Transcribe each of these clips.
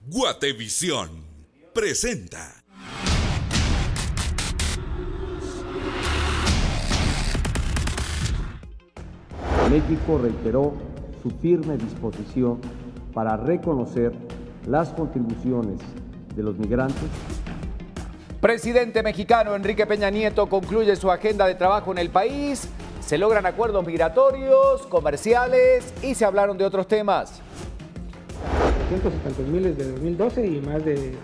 Guatevisión presenta. México reiteró su firme disposición para reconocer las contribuciones de los migrantes. Presidente mexicano Enrique Peña Nieto concluye su agenda de trabajo en el país. Se logran acuerdos migratorios, comerciales y se hablaron de otros temas. 370,000 desde 2012 y más de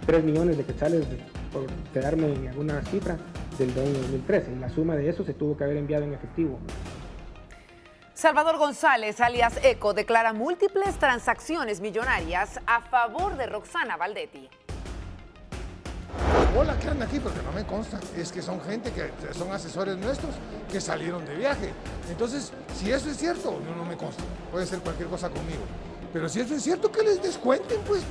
3 millones de quetzales, por quedarme en alguna cifra, del año 2013. Y la suma de eso se tuvo que haber enviado en efectivo. Salvador González, alias Eco, declara múltiples transacciones millonarias a favor de Roxana Valdetti. La bola que anda aquí, porque no me consta, es que son gente que son asesores nuestros que salieron de viaje. Entonces, si eso es cierto, no me consta. Puede ser cualquier cosa conmigo. Pero si eso es cierto, que les descuenten, pues.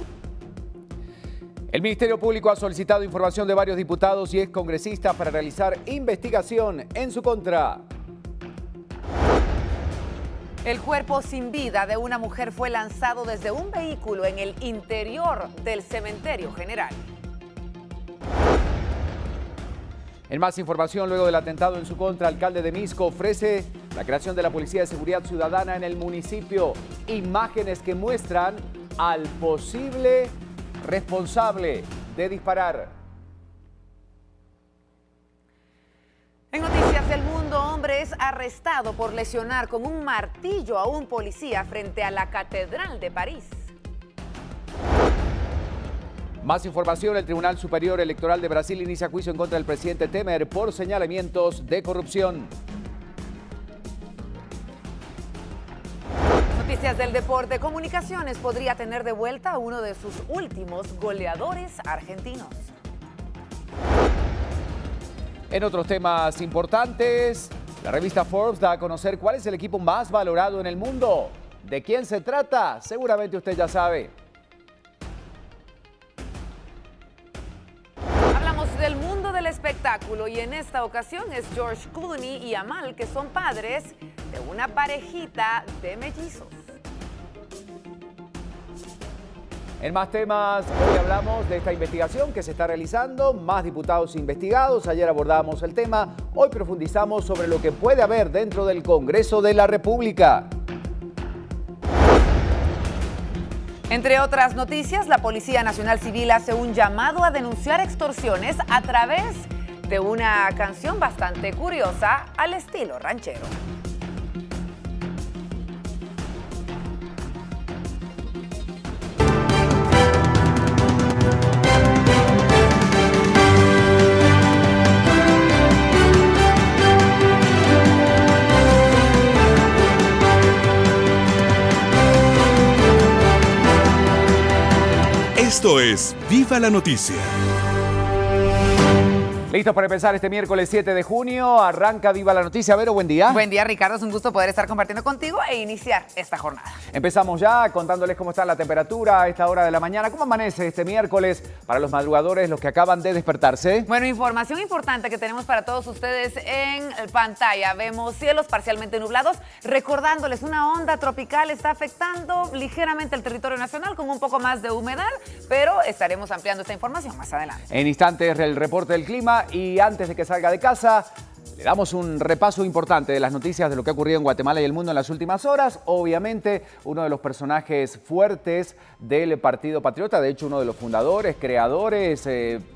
El Ministerio Público ha solicitado información de varios diputados y excongresistas para realizar investigación en su contra. El cuerpo sin vida de una mujer fue lanzado desde un vehículo en el interior del cementerio general. En más información, luego del atentado en su contra, alcalde de Misco ofrece la creación de la Policía de Seguridad Ciudadana en el municipio. Imágenes que muestran al posible responsable de disparar. En Noticias del Mundo, hombre es arrestado por lesionar con un martillo a un policía frente a la Catedral de París. Más información, el Tribunal Superior Electoral de Brasil inicia juicio en contra del presidente Temer por señalamientos de corrupción. Noticias del deporte, Comunicaciones podría tener de vuelta a uno de sus últimos goleadores argentinos. En otros temas importantes, la revista Forbes da a conocer cuál es el equipo más valorado en el mundo. ¿De quién se trata? Seguramente usted ya sabe. Hablamos del mundo del espectáculo y en esta ocasión es George Clooney y Amal, que son padres de una parejita de mellizos. En más temas, hoy hablamos de esta investigación que se está realizando, más diputados investigados. Ayer abordamos el tema, hoy profundizamos sobre lo que puede haber dentro del Congreso de la República. Entre otras noticias, la Policía Nacional Civil hace un llamado a denunciar extorsiones a través de una canción bastante curiosa al estilo ranchero. Esto es Viva la Noticia. Listos para empezar este miércoles 7 de junio. Arranca Viva la Noticia. Vero, buen día. Buen día, Ricardo. Es un gusto poder estar compartiendo contigo e iniciar esta jornada. Empezamos ya contándoles cómo está la temperatura a esta hora de la mañana. ¿Cómo amanece este miércoles para los madrugadores, los que acaban de despertarse? Bueno, información importante que tenemos para todos ustedes en pantalla. Vemos cielos parcialmente nublados, recordándoles una onda tropical está afectando ligeramente el territorio nacional con un poco más de humedad, pero estaremos ampliando esta información más adelante. En instantes el reporte del clima y antes de que salga de casa, le damos un repaso importante de las noticias de lo que ha ocurrido en Guatemala y el mundo en las últimas horas. Obviamente, uno de los personajes fuertes del Partido Patriota, de hecho uno de los fundadores, creadores,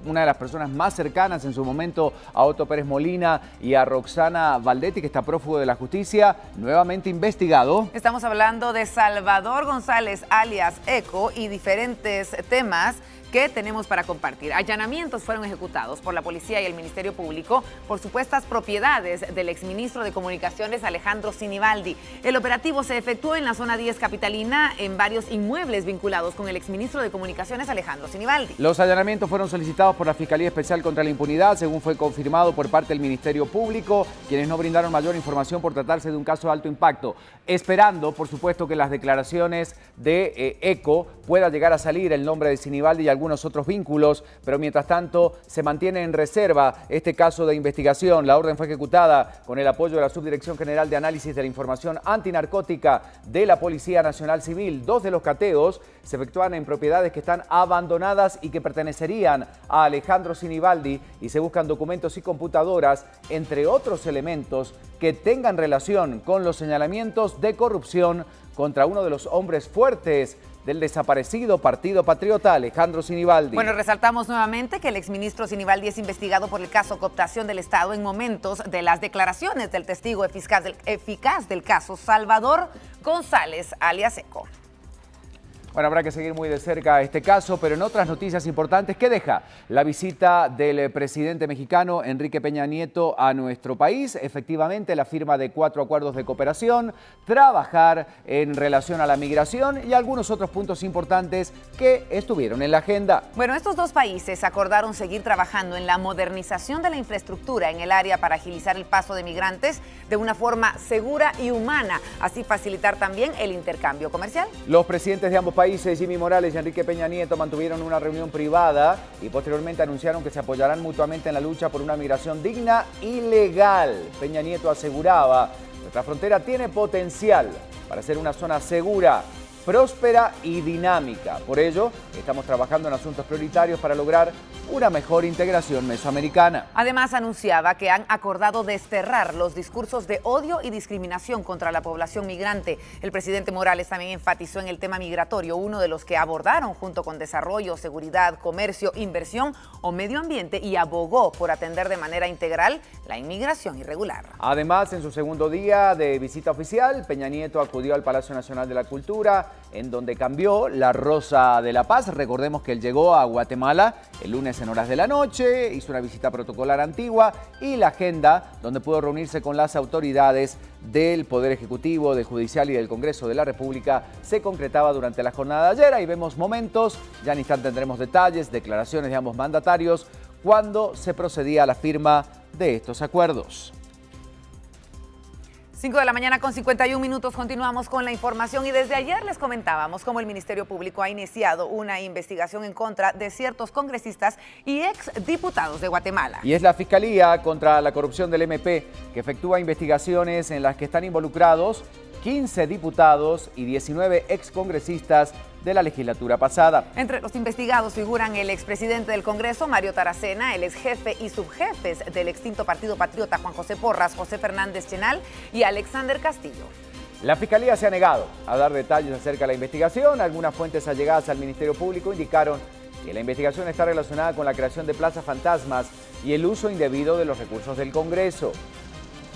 una de las personas más cercanas en su momento a Otto Pérez Molina y a Roxana Valdetti, que está prófugo de la justicia, nuevamente investigado. Estamos hablando de Salvador González, alias Eco, y diferentes temas que tenemos para compartir. Allanamientos fueron ejecutados por la policía y el Ministerio Público por supuestas propiedades del exministro de Comunicaciones Alejandro Sinibaldi. El operativo se efectuó en la zona 10 capitalina en varios inmuebles vinculados con el exministro de Comunicaciones Alejandro Sinibaldi. Los allanamientos fueron solicitados por la Fiscalía Especial contra la Impunidad, según fue confirmado por parte del Ministerio Público, quienes no brindaron mayor información por tratarse de un caso de alto impacto, esperando, por supuesto, que las declaraciones de Eco pueda llegar a salir el nombre de Sinibaldi y algún algunos otros vínculos, pero mientras tanto se mantiene en reserva este caso de investigación. La orden fue ejecutada con el apoyo de la Subdirección General de Análisis de la Información Antinarcótica de la Policía Nacional Civil. 2 de los cateos se efectúan en propiedades que están abandonadas y que pertenecerían a Alejandro Sinibaldi y se buscan documentos y computadoras, entre otros elementos que tengan relación con los señalamientos de corrupción contra uno de los hombres fuertes del desaparecido Partido Patriota, Alejandro Sinibaldi. Bueno, resaltamos nuevamente que el exministro Sinibaldi es investigado por el caso cooptación del Estado en momentos de las declaraciones del testigo eficaz del caso, Salvador González, alias Eco. Bueno, habrá que seguir muy de cerca este caso, pero en otras noticias importantes, ¿qué deja la visita del presidente mexicano Enrique Peña Nieto a nuestro país? Efectivamente, la firma de 4 acuerdos de cooperación, trabajar en relación a la migración y algunos otros puntos importantes que estuvieron en la agenda. Bueno, estos 2 países acordaron seguir trabajando en la modernización de la infraestructura en el área para agilizar el paso de migrantes de una forma segura y humana, así facilitar también el intercambio comercial. Los presidentes de ambos países, Jimmy Morales y Enrique Peña Nieto, mantuvieron una reunión privada y posteriormente anunciaron que se apoyarán mutuamente en la lucha por una migración digna y legal. Peña Nieto aseguraba: nuestra frontera tiene potencial para ser una zona segura, próspera y dinámica. Por ello, estamos trabajando en asuntos prioritarios para lograr una mejor integración mesoamericana. Además, anunciaba que han acordado desterrar los discursos de odio y discriminación contra la población migrante. El presidente Morales también enfatizó en el tema migratorio, uno de los que abordaron junto con desarrollo, seguridad, comercio, inversión o medio ambiente, y abogó por atender de manera integral la inmigración irregular. Además, en su segundo día de visita oficial, Peña Nieto acudió al Palacio Nacional de la Cultura, en donde cambió la Rosa de la Paz. Recordemos que él llegó a Guatemala el lunes en horas de la noche, hizo una visita protocolar antigua y la agenda donde pudo reunirse con las autoridades del Poder Ejecutivo, del Judicial y del Congreso de la República se concretaba durante la jornada de ayer. Ahí vemos momentos, ya en instante tendremos detalles, declaraciones de ambos mandatarios cuando se procedía a la firma de estos acuerdos. 5 de la mañana con 51 minutos, continuamos con la información y desde ayer les comentábamos cómo el Ministerio Público ha iniciado una investigación en contra de ciertos congresistas y exdiputados de Guatemala. Y es la Fiscalía contra la Corrupción del MP que efectúa investigaciones en las que están involucrados 15 diputados y 19 excongresistas de la legislatura pasada. Entre los investigados figuran el expresidente del Congreso, Mario Taracena, el exjefe y subjefes del extinto Partido Patriota, Juan José Porras, José Fernández Chenal y Alexander Castillo. La Fiscalía se ha negado a dar detalles acerca de la investigación. Algunas fuentes allegadas al Ministerio Público indicaron que la investigación está relacionada con la creación de plazas fantasmas y el uso indebido de los recursos del Congreso.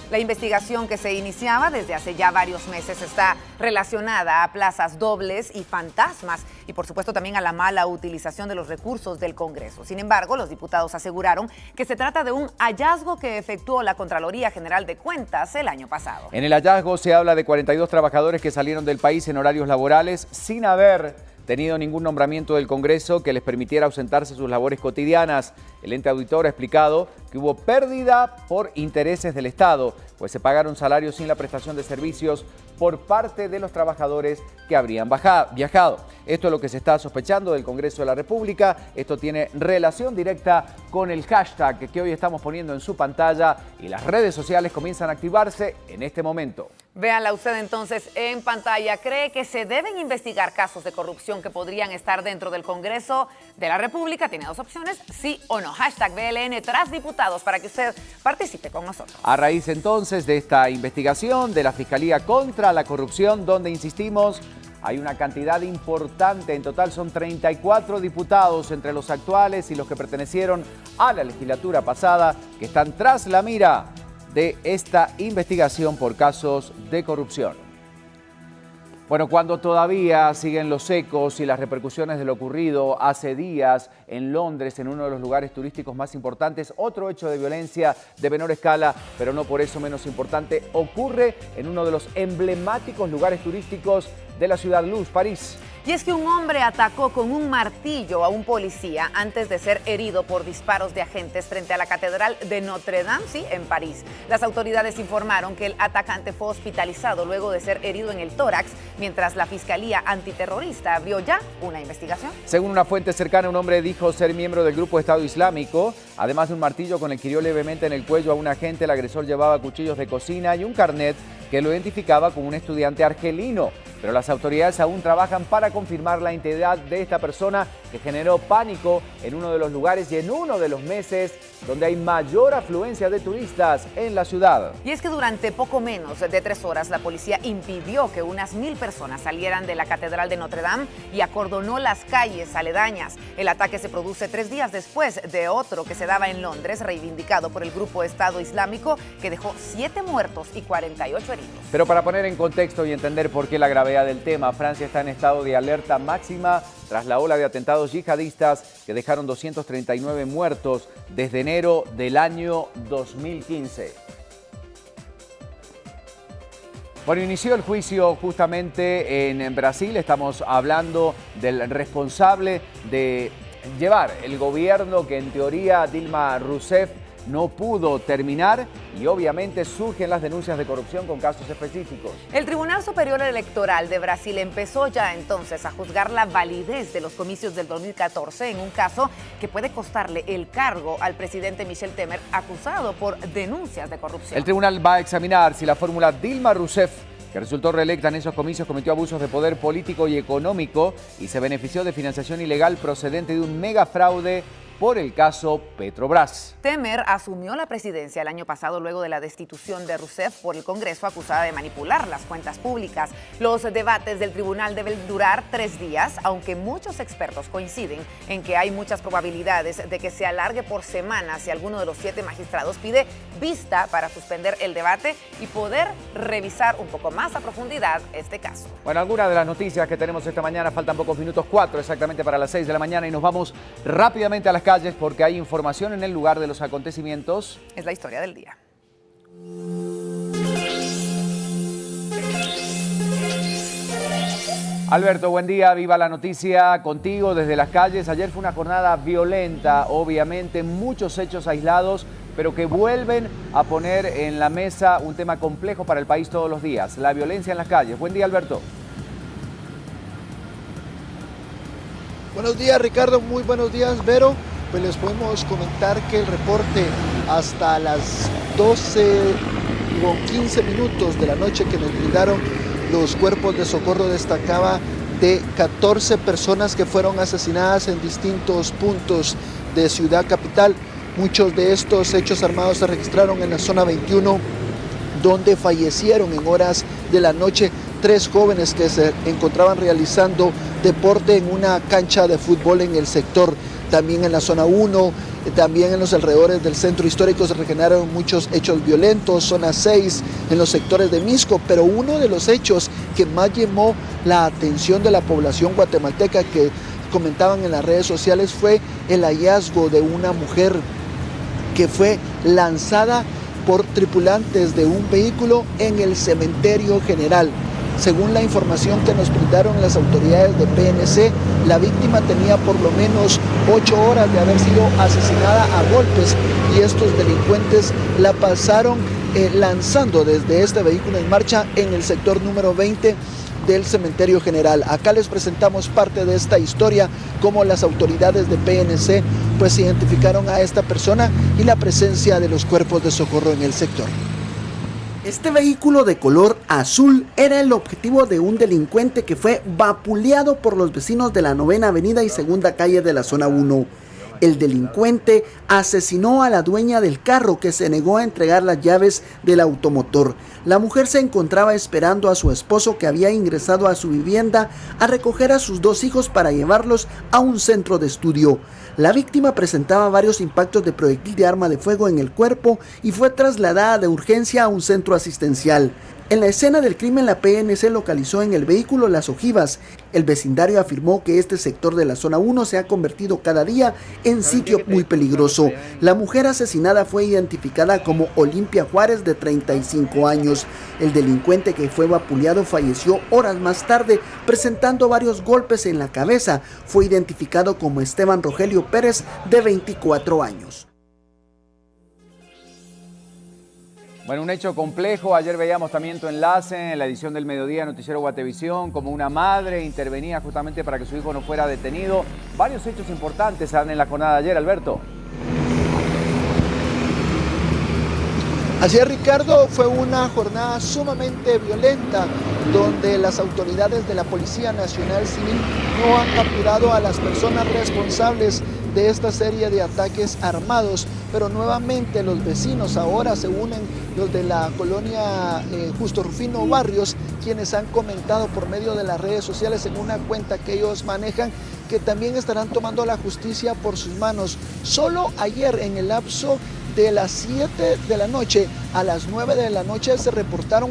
La investigación que se iniciaba desde hace ya varios meses está relacionada a plazas dobles y fantasmas y por supuesto también a la mala utilización de los recursos del Congreso. Sin embargo, los diputados aseguraron que se trata de un hallazgo que efectuó la Contraloría General de Cuentas el año pasado. En el hallazgo se habla de 42 trabajadores que salieron del país en horarios laborales sin haber tenido ningún nombramiento del Congreso que les permitiera ausentarse de sus labores cotidianas. El ente auditor ha explicado que hubo pérdida por intereses del Estado, pues se pagaron salarios sin la prestación de servicios por parte de los trabajadores que habrían viajado. Esto es lo que se está sospechando del Congreso de la República. Esto tiene relación directa con el hashtag que hoy estamos poniendo en su pantalla y las redes sociales comienzan a activarse en este momento. Véanla usted entonces en pantalla. ¿Cree que se deben investigar casos de corrupción que podrían estar dentro del Congreso de la República? Tiene 2 opciones, sí o no. Hashtag BLN tras diputados para que usted participe con nosotros. A raíz entonces de esta investigación de la Fiscalía contra la Corrupción, donde insistimos, hay una cantidad importante, en total son 34 diputados entre los actuales y los que pertenecieron a la legislatura pasada que están tras la mira de esta investigación por casos de corrupción. Bueno, cuando todavía siguen los ecos y las repercusiones de lo ocurrido hace días en Londres, en uno de los lugares turísticos más importantes, otro hecho de violencia de menor escala, pero no por eso menos importante, ocurre en uno de los emblemáticos lugares turísticos de la ciudad. Luz, París. Y es que un hombre atacó con un martillo a un policía antes de ser herido por disparos de agentes frente a la Catedral de Notre Dame, sí, en París. Las autoridades informaron que el atacante fue hospitalizado luego de ser herido en el tórax, mientras la Fiscalía Antiterrorista abrió ya una investigación. Según una fuente cercana, un hombre dijo ser miembro del grupo Estado Islámico. Además de un martillo con el que hirió levemente en el cuello a un agente, el agresor llevaba cuchillos de cocina y un carnet que lo identificaba como un estudiante argelino. Pero las autoridades aún trabajan para confirmar la identidad de esta persona que generó pánico en uno de los lugares y en uno de los meses donde hay mayor afluencia de turistas en la ciudad. Y es que durante poco menos de 3 horas la policía impidió que unas 1000 personas salieran de la Catedral de Notre Dame y acordonó las calles aledañas. El ataque se produce 3 días después de otro que se daba en Londres, reivindicado por el grupo Estado Islámico, que dejó 7 muertos y 48 heridos. Pero para poner en contexto y entender por qué la gravedad del tema, Francia está en estado de alerta máxima tras la ola de atentados yihadistas que dejaron 239 muertos desde enero del año 2015. Bueno, inició el juicio justamente en Brasil. Estamos hablando del responsable de llevar el gobierno que en teoría Dilma Rousseff no pudo terminar y obviamente surgen las denuncias de corrupción con casos específicos. El Tribunal Superior Electoral de Brasil empezó ya entonces a juzgar la validez de los comicios del 2014 en un caso que puede costarle el cargo al presidente Michel Temer, acusado por denuncias de corrupción. El tribunal va a examinar si la fórmula Dilma Rousseff, que resultó reelecta en esos comicios, cometió abusos de poder político y económico y se benefició de financiación ilegal procedente de un megafraude por el caso Petrobras. Temer asumió la presidencia el año pasado luego de la destitución de Rousseff por el Congreso, acusada de manipular las cuentas públicas. Los debates del tribunal deben durar 3 días, aunque muchos expertos coinciden en que hay muchas probabilidades de que se alargue por semanas si alguno de los 7 magistrados pide vista para suspender el debate y poder revisar un poco más a profundidad este caso. Bueno, algunas de las noticias que tenemos esta mañana, faltan pocos minutos, 4 exactamente para las 6 de la mañana y nos vamos rápidamente a las calles porque hay información en el lugar de los acontecimientos. Es la historia del día. Alberto, buen día, viva la noticia contigo desde las calles. Ayer fue una jornada violenta, obviamente, muchos hechos aislados, pero que vuelven a poner en la mesa un tema complejo para el país todos los días, la violencia en las calles. Buen día, Alberto. Buenos días, Ricardo, muy buenos días, Vero. Pues les podemos comentar que el reporte hasta las 12:15 de la noche que nos brindaron los cuerpos de socorro destacaba de 14 personas que fueron asesinadas en distintos puntos de Ciudad Capital. Muchos de estos hechos armados se registraron en la zona 21, donde fallecieron en horas de la noche 3 jóvenes que se encontraban realizando deporte en una cancha de fútbol en el sector. También en la zona 1, también en los alrededores del centro histórico se regeneraron muchos hechos violentos, zona 6, en los sectores de Misco, pero uno de los hechos que más llamó la atención de la población guatemalteca que comentaban en las redes sociales fue el hallazgo de una mujer que fue lanzada por tripulantes de un vehículo en el cementerio general. Según la información que nos brindaron las autoridades de PNC, la víctima tenía por lo menos 8 horas de haber sido asesinada a golpes y estos delincuentes la pasaron lanzando desde este vehículo en marcha en el sector número 20 del cementerio general. Acá les presentamos parte de esta historia, cómo las autoridades de PNC pues identificaron a esta persona y la presencia de los cuerpos de socorro en el sector. Este vehículo de color azul era el objetivo de un delincuente que fue vapuleado por los vecinos de la 9ª Avenida y 2ª Calle de la zona 1. El delincuente asesinó a la dueña del carro, que se negó a entregar las llaves del automotor. La mujer se encontraba esperando a su esposo, que había ingresado a su vivienda a recoger a sus 2 hijos para llevarlos a un centro de estudio. La víctima presentaba varios impactos de proyectil de arma de fuego en el cuerpo y fue trasladada de urgencia a un centro asistencial. En la escena del crimen, la PNC localizó en el vehículo las ojivas. El vecindario afirmó que este sector de la zona 1 se ha convertido cada día en sitio muy peligroso. La mujer asesinada fue identificada como Olimpia Juárez, de 35 años. hechos. El delincuente que fue vapuleado falleció horas más tarde, presentando varios golpes en la cabeza. Fue identificado como Esteban Rogelio Pérez, de 24 años. Bueno, un hecho complejo. Ayer veíamos también tu enlace en la edición del mediodía Noticiero Guatevisión, como una madre intervenía justamente para que su hijo no fuera detenido. Varios hechos importantes se dan en la jornada de ayer, Alberto. Así es, Ricardo, fue una jornada sumamente violenta donde las autoridades de la Policía Nacional Civil no han capturado a las personas responsables de esta serie de ataques armados, pero nuevamente los vecinos ahora se unen, los de la colonia Justo Rufino Barrios, quienes han comentado por medio de las redes sociales en una cuenta que ellos manejan que también estarán tomando la justicia por sus manos. Solo ayer, en el lapso de las 7 de la noche a las 9 de la noche, se reportaron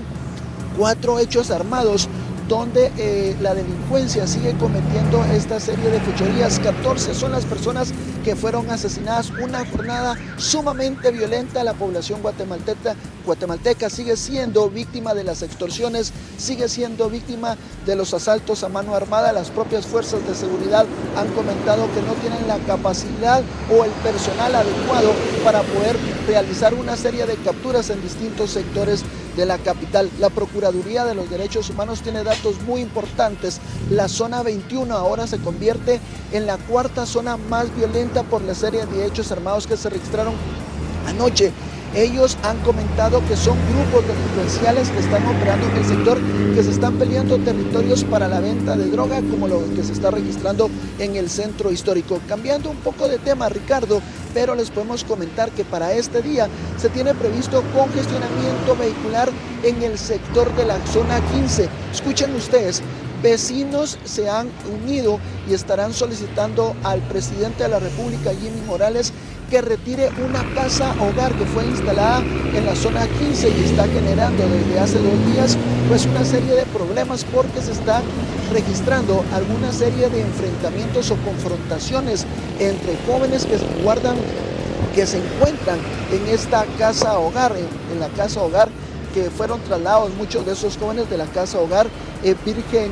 4 hechos armados donde la delincuencia sigue cometiendo esta serie de fechorías. 14 son las personas que fueron asesinadas. Una jornada sumamente violenta. La población guatemalteca sigue siendo víctima de las extorsiones, sigue siendo víctima de los asaltos a mano armada. Las propias fuerzas de seguridad han comentado que no tienen la capacidad o el personal adecuado para poder realizar una serie de capturas en distintos sectores de la capital. La Procuraduría de los Derechos Humanos tiene datos muy importantes. La zona 21 ahora se convierte en la 4ª zona más violenta por la serie de hechos armados que se registraron anoche. Ellos han comentado que son grupos delincuenciales que están operando en el sector, que se están peleando territorios para la venta de droga, como lo que se está registrando en el centro histórico. Cambiando un poco de tema, Ricardo, pero les podemos comentar que para este día se tiene previsto congestionamiento vehicular en el sector de la zona 15. Escuchen ustedes, vecinos se han unido y estarán solicitando al presidente de la República, Jimmy Morales, que retire una casa hogar que fue instalada en la zona 15 y está generando desde hace 2 días pues una serie de problemas, porque se está registrando alguna serie de enfrentamientos o confrontaciones entre jóvenes que se encuentran en esta casa hogar, en la casa hogar, que fueron trasladados muchos de esos jóvenes de la casa hogar Virgen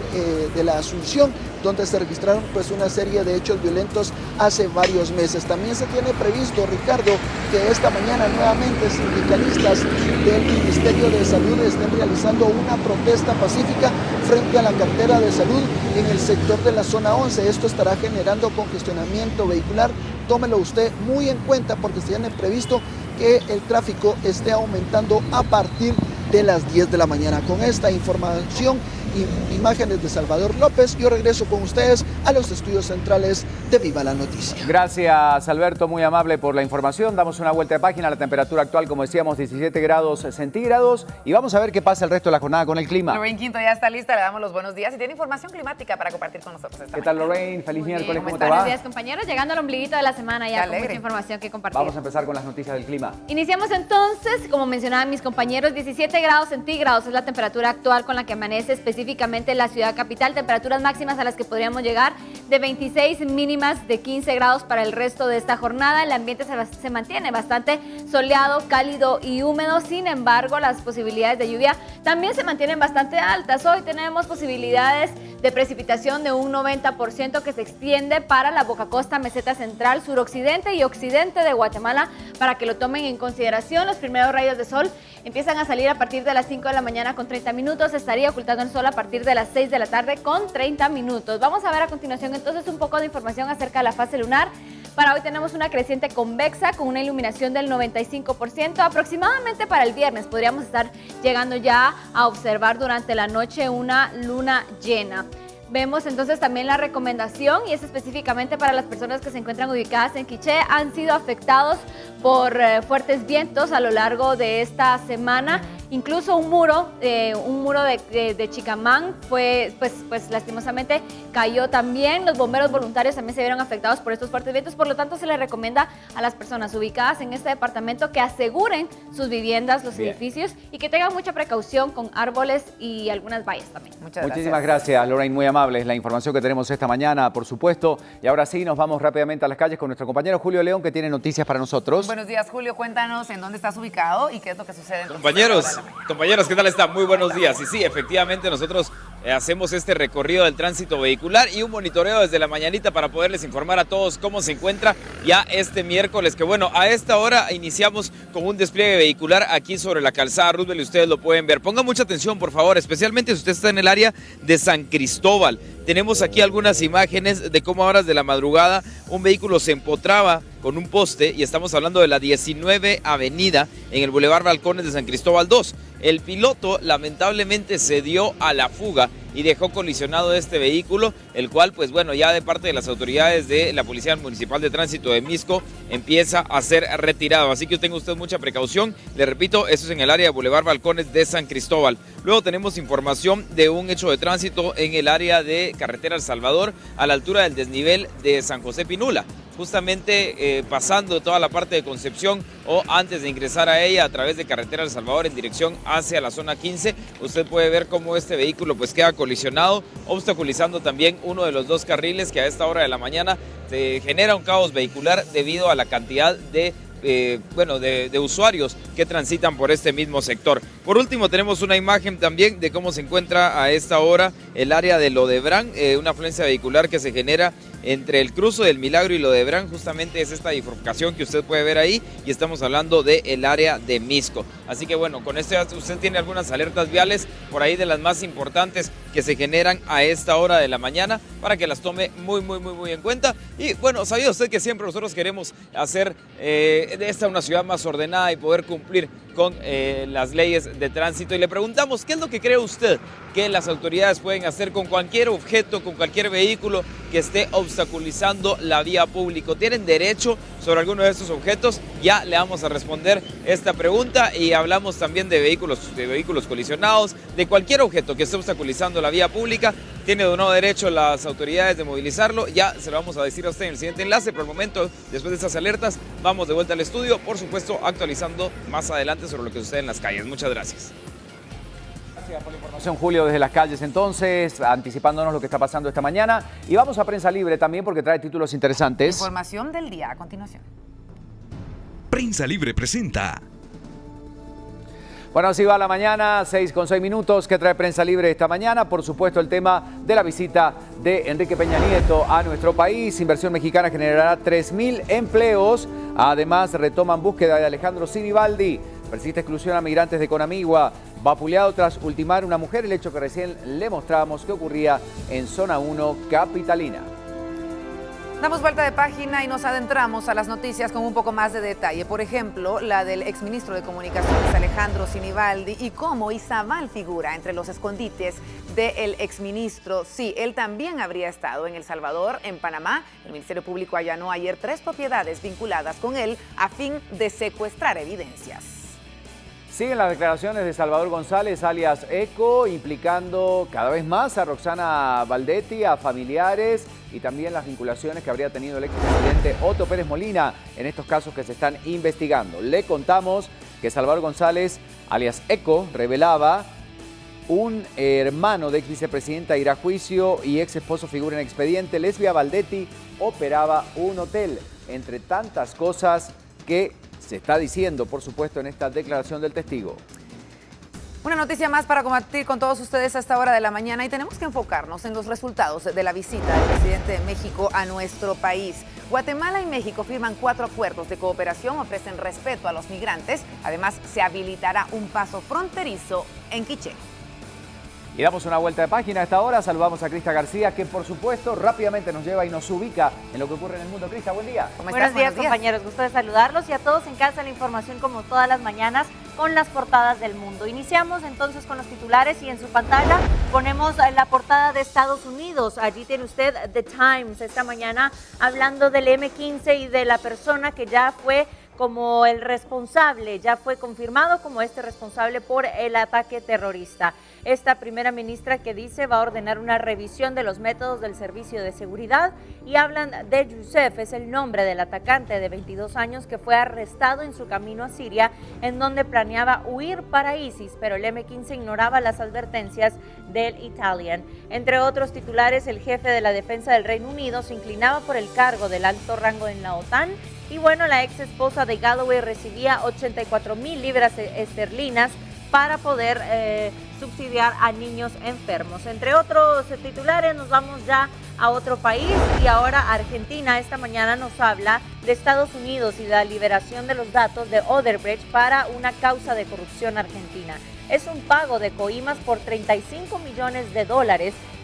de la Asunción, donde se registraron pues una serie de hechos violentos hace varios meses. También se tiene previsto, Ricardo, que esta mañana nuevamente sindicalistas del Ministerio de Salud estén realizando una protesta pacífica frente a la cartera de salud en el sector de la zona 11. Esto estará generando congestionamiento vehicular. Tómelo usted muy en cuenta, porque se tiene previsto que el tráfico esté aumentando a partir de las 10 de la mañana. Con esta información y imágenes de Salvador López, yo regreso con ustedes a los estudios centrales de Viva la Noticia. Gracias, Alberto, muy amable por la información. Damos una vuelta de página. La temperatura actual, como decíamos, 17 grados centígrados. Y vamos a ver qué pasa el resto de la jornada con el clima. Lorraine Quinto ya está lista, le damos los buenos días y tiene información climática para compartir con nosotros esta ¿Qué tal, Lorraine? Feliz miércoles, ¿cómo te va? Buenos días, compañeros. Llegando al ombliguito de la semana ya con mucha información que compartir. Vamos a empezar con las noticias del clima. Iniciamos entonces, como mencionaban mis compañeros, 17 grados centígrados es la temperatura actual con la que amanece específicamente en la ciudad capital. Temperaturas máximas a las que podríamos llegar de 26, mínimas de 15 grados para el resto de esta jornada. El ambiente se mantiene bastante soleado, cálido y húmedo. Sin embargo, las posibilidades de lluvia también se mantienen bastante altas. Hoy tenemos posibilidades de precipitación de un 90% que se extiende para la Boca Costa, meseta central, suroccidente y occidente de Guatemala, para que lo tomen en consideración. Los primeros rayos de sol empiezan a salir a partir de las 5 de la mañana con 30 minutos. Se estaría ocultando el sol a partir de las 6 de la tarde con 30 minutos. Vamos a ver a continuación entonces un poco de información acerca de la fase lunar. Para hoy tenemos una creciente convexa con una iluminación del 95%. Aproximadamente para el viernes podríamos estar llegando ya a observar durante la noche una luna llena. Vemos entonces también la recomendación, y es específicamente para las personas que se encuentran ubicadas en Quiché. Han sido afectados por fuertes vientos a lo largo de esta semana. Incluso un muro de Chicamán fue, pues lastimosamente cayó también. Los bomberos voluntarios también se vieron afectados por estos fuertes vientos. Por lo tanto, se les recomienda a las personas ubicadas en este departamento que aseguren sus viviendas, los edificios, y que tengan mucha precaución con árboles y algunas vallas también. Muchísimas gracias, Lorraine, muy amable. Es la información que tenemos esta mañana, por supuesto. Y ahora sí, nos vamos rápidamente a las calles con nuestro compañero Julio León, que tiene noticias para nosotros. Buenos días, Julio. Cuéntanos en dónde estás ubicado y qué es lo que sucede. Compañeros, Compañeros, ¿qué tal está? Muy buenos días. Y sí, efectivamente nosotros hacemos este recorrido del tránsito vehicular y un monitoreo desde la mañanita para poderles informar a todos cómo se encuentra ya este miércoles, que bueno, a esta hora iniciamos con un despliegue vehicular aquí sobre la calzada Roosevelt y ustedes lo pueden ver. Pongan mucha atención, por favor, especialmente si usted está en el área de San Cristóbal. Tenemos aquí algunas imágenes de cómo a horas de la madrugada un vehículo se empotraba con un poste y estamos hablando de la 19 Avenida en el Boulevard Balcones de San Cristóbal 2. El piloto lamentablemente se dio a la fuga y dejó colisionado este vehículo, el cual pues bueno, ya de parte de las autoridades de la Policía Municipal de Tránsito de Misco empieza a ser retirado, así que tenga usted mucha precaución. Le repito, esto es en el área de Boulevard Balcones de San Cristóbal. Luego tenemos información de un hecho de tránsito en el área de Carretera El Salvador, a la altura del desnivel de San José Pinula, justamente pasando toda la parte de Concepción o antes de ingresar a ella a través de Carretera El Salvador en dirección hacia la zona 15. Usted puede ver cómo este vehículo pues queda colisionado, obstaculizando también uno de los dos carriles que a esta hora de la mañana se genera un caos vehicular debido a la cantidad de usuarios que transitan por este mismo sector. Por último, tenemos una imagen también de cómo se encuentra a esta hora el área de Lodebrán, una afluencia vehicular que se genera entre el cruce del Milagro y Lodebrán. Justamente es esta bifurcación que usted puede ver ahí y estamos hablando del área de Misco. Así que bueno, con esto usted tiene algunas alertas viales por ahí de las más importantes que se generan a esta hora de la mañana para que las tome muy en cuenta. Y bueno, ¿sabía usted que siempre nosotros queremos hacer de esta una ciudad más ordenada y poder cumplir con las leyes de tránsito? Y le preguntamos, ¿qué es lo que cree usted que las autoridades pueden hacer con cualquier objeto, con cualquier vehículo que esté obstaculizando la vía pública? ¿Tienen derecho sobre alguno de estos objetos? Ya le vamos a responder esta pregunta y hablamos también de vehículos colisionados, de cualquier objeto que esté obstaculizando la vía pública. ¿Tiene o no derecho las autoridades de movilizarlo? Ya se lo vamos a decir a usted en el siguiente enlace. Por el momento, después de estas alertas, vamos de vuelta al estudio, por supuesto actualizando más adelante sobre lo que sucede en las calles. Muchas gracias. Gracias por la información, Julio, desde las calles entonces, anticipándonos lo que está pasando esta mañana. Y vamos a Prensa Libre también porque trae títulos interesantes. Información del día a continuación. Prensa Libre presenta. Bueno, así va la mañana, 6:06. ¿Qué trae Prensa Libre esta mañana? Por supuesto, el tema de la visita de Enrique Peña Nieto a nuestro país. Inversión mexicana generará 3.000 empleos. Además, retoman búsqueda de Alejandro Sinibaldi. Persiste exclusión a migrantes de Conamigua. Vapuleado tras ultimar una mujer, el hecho que recién le mostrábamos que ocurría en Zona 1 capitalina. Damos vuelta de página y nos adentramos a las noticias con un poco más de detalle. Por ejemplo, la del exministro de Comunicaciones Alejandro Sinibaldi y cómo Izabal figura entre los escondites del exministro. Sí, él también habría estado en El Salvador, en Panamá. El Ministerio Público allanó ayer 3 propiedades vinculadas con él a fin de secuestrar evidencias. Siguen las declaraciones de Salvador González, alias Eco, implicando cada vez más a Roxana Valdetti, a familiares y también las vinculaciones que habría tenido el expresidente Otto Pérez Molina en estos casos que se están investigando. Le contamos que Salvador González, alias Eco, revelaba un hermano de ex vicepresidenta irá a juicio y ex esposo figura en expediente. Lesbia Valdetti operaba un hotel, entre tantas cosas que se está diciendo, por supuesto, en esta declaración del testigo. Una noticia más para compartir con todos ustedes a esta hora de la mañana y tenemos que enfocarnos en los resultados de la visita del presidente de México a nuestro país. Guatemala y México firman 4 acuerdos de cooperación, ofrecen respeto a los migrantes. Además, se habilitará un paso fronterizo en Quiché. Y damos una vuelta de página a esta hora. Saludamos a Crista García, que por supuesto rápidamente nos lleva y nos ubica en lo que ocurre en el mundo. Crista, buen día. ¿Cómo Buenos estás? días, compañeros. Gusto de saludarlos y a todos en casa la información como todas las mañanas con las portadas del mundo. Iniciamos entonces con los titulares y en su pantalla ponemos la portada de Estados Unidos. Allí tiene usted The Times esta mañana hablando del M15 y de la persona que ya fue como el responsable, ya fue confirmado como responsable por el ataque terrorista. Esta primera ministra que dice va a ordenar una revisión de los métodos del servicio de seguridad y hablan de Youssef, es el nombre del atacante de 22 años que fue arrestado en su camino a Siria, en donde planeaba huir para ISIS, pero el M15 ignoraba las advertencias del Italian. Entre otros titulares, el jefe de la defensa del Reino Unido se inclinaba por el cargo del alto rango en la OTAN. Y bueno, la ex esposa de Galloway recibía 84,000 libras esterlinas para poder subsidiar a niños enfermos. Entre otros titulares, nos vamos ya a otro país y ahora Argentina esta mañana nos habla de Estados Unidos y la liberación de los datos de Odebrecht para una causa de corrupción argentina. Es un pago de coimas por $35 millones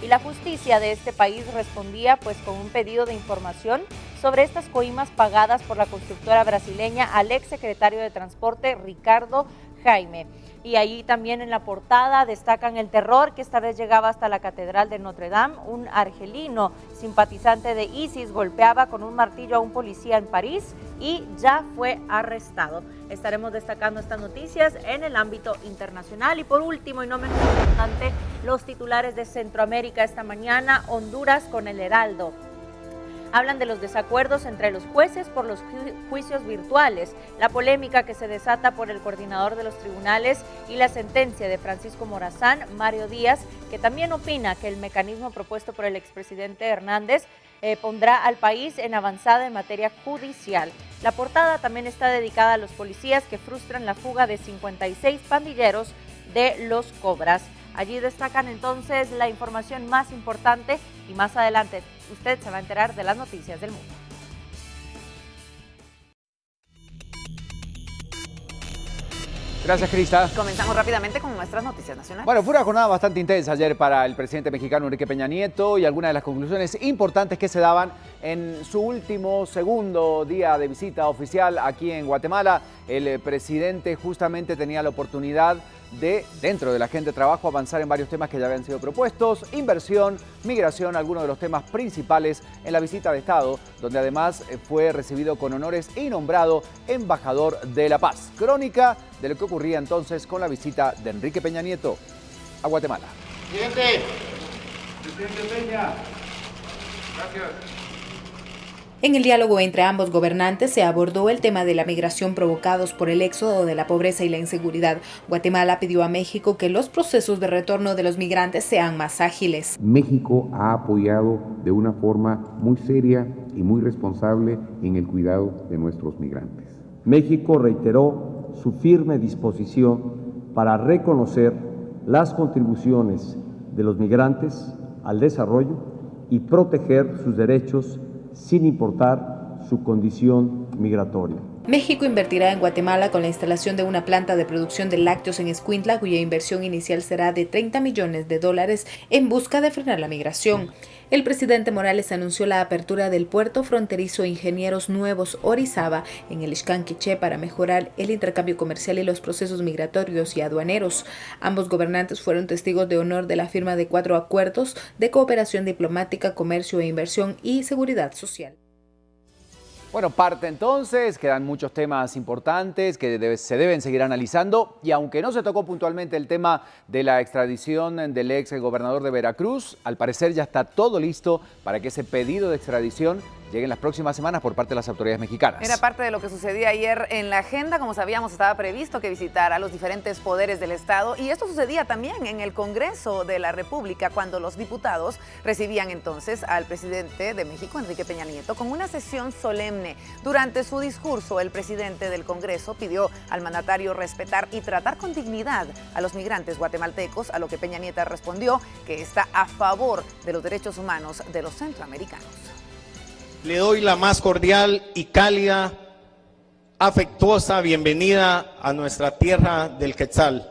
y la justicia de este país respondía pues con un pedido de información sobre estas coimas pagadas por la constructora brasileña al exsecretario de Transporte Ricardo Jaime. Y ahí también en la portada destacan el terror que esta vez llegaba hasta la Catedral de Notre Dame. Un argelino simpatizante de ISIS golpeaba con un martillo a un policía en París y ya fue arrestado. Estaremos destacando estas noticias en el ámbito internacional. Y por último, y no menos importante, los titulares de Centroamérica esta mañana. Honduras con el Heraldo. Hablan de los desacuerdos entre los jueces por los juicios virtuales, la polémica que se desata por el coordinador de los tribunales y la sentencia de Francisco Morazán, Mario Díaz, que también opina que el mecanismo propuesto por el expresidente Hernández pondrá al país en avanzada en materia judicial. La portada también está dedicada a los policías que frustran la fuga de 56 pandilleros de los Cobras. Allí destacan entonces la información más importante y más adelante usted se va a enterar de las noticias del mundo. Gracias, Crista. Comenzamos rápidamente con nuestras noticias nacionales. Bueno, fue una jornada bastante intensa ayer para el presidente mexicano Enrique Peña Nieto y algunas de las conclusiones importantes que se daban en su último segundo día de visita oficial aquí en Guatemala. El presidente justamente tenía la oportunidad de, dentro de la agenda de trabajo, avanzar en varios temas que ya habían sido propuestos: inversión, migración, algunos de los temas principales en la visita de Estado, donde además fue recibido con honores y nombrado embajador de la paz. Crónica de lo que ocurría entonces con la visita de Enrique Peña Nieto a Guatemala. Presidente Peña, gracias. En el diálogo entre ambos gobernantes se abordó el tema de la migración provocados por el éxodo de la pobreza y la inseguridad. Guatemala pidió a México que los procesos de retorno de los migrantes sean más ágiles. México ha apoyado de una forma muy seria y muy responsable en el cuidado de nuestros migrantes. México reiteró su firme disposición para reconocer las contribuciones de los migrantes al desarrollo y proteger sus derechos sin importar su condición migratoria. México invertirá en Guatemala con la instalación de una planta de producción de lácteos en Escuintla, cuya inversión inicial será de $30 millones en busca de frenar la migración. El presidente Morales anunció la apertura del puerto fronterizo Ingenieros Nuevos Orizaba en el Ixcán Quiché para mejorar el intercambio comercial y los procesos migratorios y aduaneros. Ambos gobernantes fueron testigos de honor de la firma de 4 acuerdos de cooperación diplomática, comercio e inversión y seguridad social. Bueno, parte entonces, quedan muchos temas importantes que se deben seguir analizando, y aunque no se tocó puntualmente el tema de la extradición del ex gobernador de Veracruz, al parecer ya está todo listo para que ese pedido de extradición llegue en las próximas semanas por parte de las autoridades mexicanas. Era parte de lo que sucedía ayer en la agenda. Como sabíamos, estaba previsto que visitara los diferentes poderes del Estado, y esto sucedía también en el Congreso de la República, cuando los diputados recibían entonces al presidente de México, Enrique Peña Nieto, con una sesión solemne. Durante su discurso, el presidente del Congreso pidió al mandatario respetar y tratar con dignidad a los migrantes guatemaltecos, a lo que Peña Nieto respondió que está a favor de los derechos humanos de los centroamericanos. Le doy la más cordial y cálida, afectuosa bienvenida a nuestra tierra del Quetzal.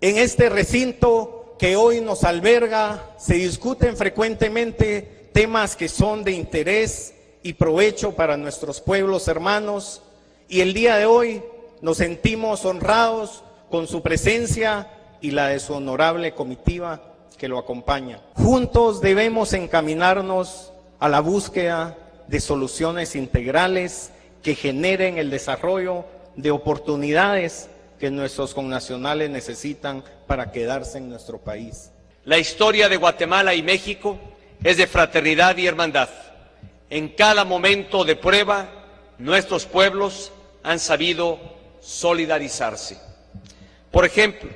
En este recinto que hoy nos alberga se discuten frecuentemente temas que son de interés y provecho para nuestros pueblos hermanos, y el día de hoy nos sentimos honrados con su presencia y la de su honorable comitiva que lo acompaña. Juntos debemos encaminarnos a la búsqueda de soluciones integrales que generen el desarrollo de oportunidades que nuestros connacionales necesitan para quedarse en nuestro país. La historia de Guatemala y México es de fraternidad y hermandad. En cada momento de prueba, nuestros pueblos han sabido solidarizarse. Por ejemplo,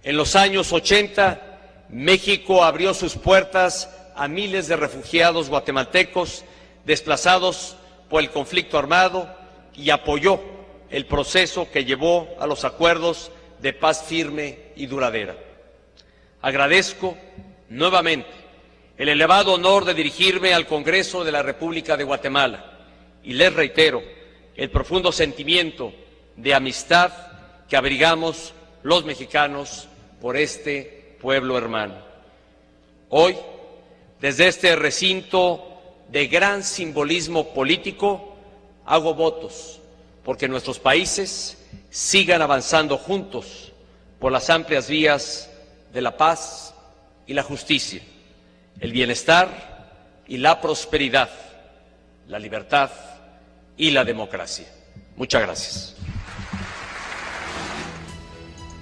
en los años 80, México abrió sus puertas a miles de refugiados guatemaltecos desplazados por el conflicto armado y apoyó el proceso que llevó a los acuerdos de paz firme y duradera. Agradezco nuevamente el elevado honor de dirigirme al Congreso de la República de Guatemala y les reitero el profundo sentimiento de amistad que abrigamos los mexicanos por este pueblo hermano. Hoy, desde este recinto de gran simbolismo político, hago votos porque nuestros países sigan avanzando juntos por las amplias vías de la paz y la justicia, el bienestar y la prosperidad, la libertad y la democracia. Muchas gracias.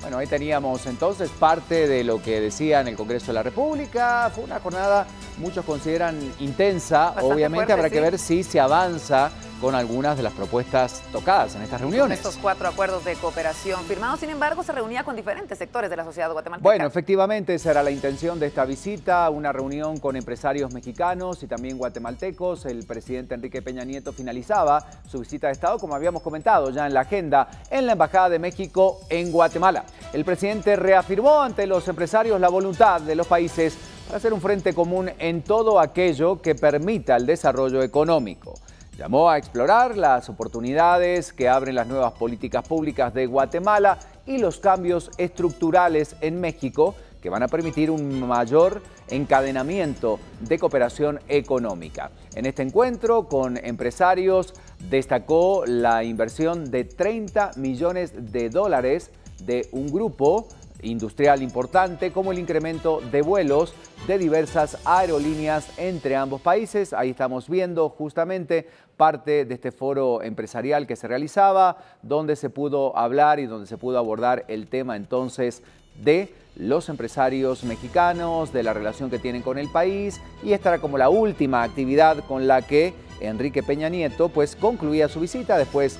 Bueno, ahí teníamos entonces parte de lo que decía en el Congreso de la República. Fue una jornada, muchos consideran intensa. Bastante Obviamente fuerte, habrá sí, que ver si se avanza con algunas de las propuestas tocadas en estas reuniones. Estos 4 acuerdos de cooperación firmados, sin embargo, se reunía con diferentes sectores de la sociedad guatemalteca. Bueno, efectivamente, esa era la intención de esta visita, una reunión con empresarios mexicanos y también guatemaltecos. El presidente Enrique Peña Nieto finalizaba su visita de Estado, como habíamos comentado ya en la agenda, en la Embajada de México en Guatemala. El presidente reafirmó ante los empresarios la voluntad de los países para hacer un frente común en todo aquello que permita el desarrollo económico. Llamó a explorar las oportunidades que abren las nuevas políticas públicas de Guatemala y los cambios estructurales en México que van a permitir un mayor encadenamiento de cooperación económica. En este encuentro con empresarios destacó la inversión de $30 millones de un grupo industrial importante, como el incremento de vuelos de diversas aerolíneas entre ambos países. Ahí estamos viendo justamente parte de este foro empresarial que se realizaba, donde se pudo hablar y donde se pudo abordar el tema entonces de los empresarios mexicanos, de la relación que tienen con el país, y esta era como la última actividad con la que Enrique Peña Nieto pues concluía su visita. Después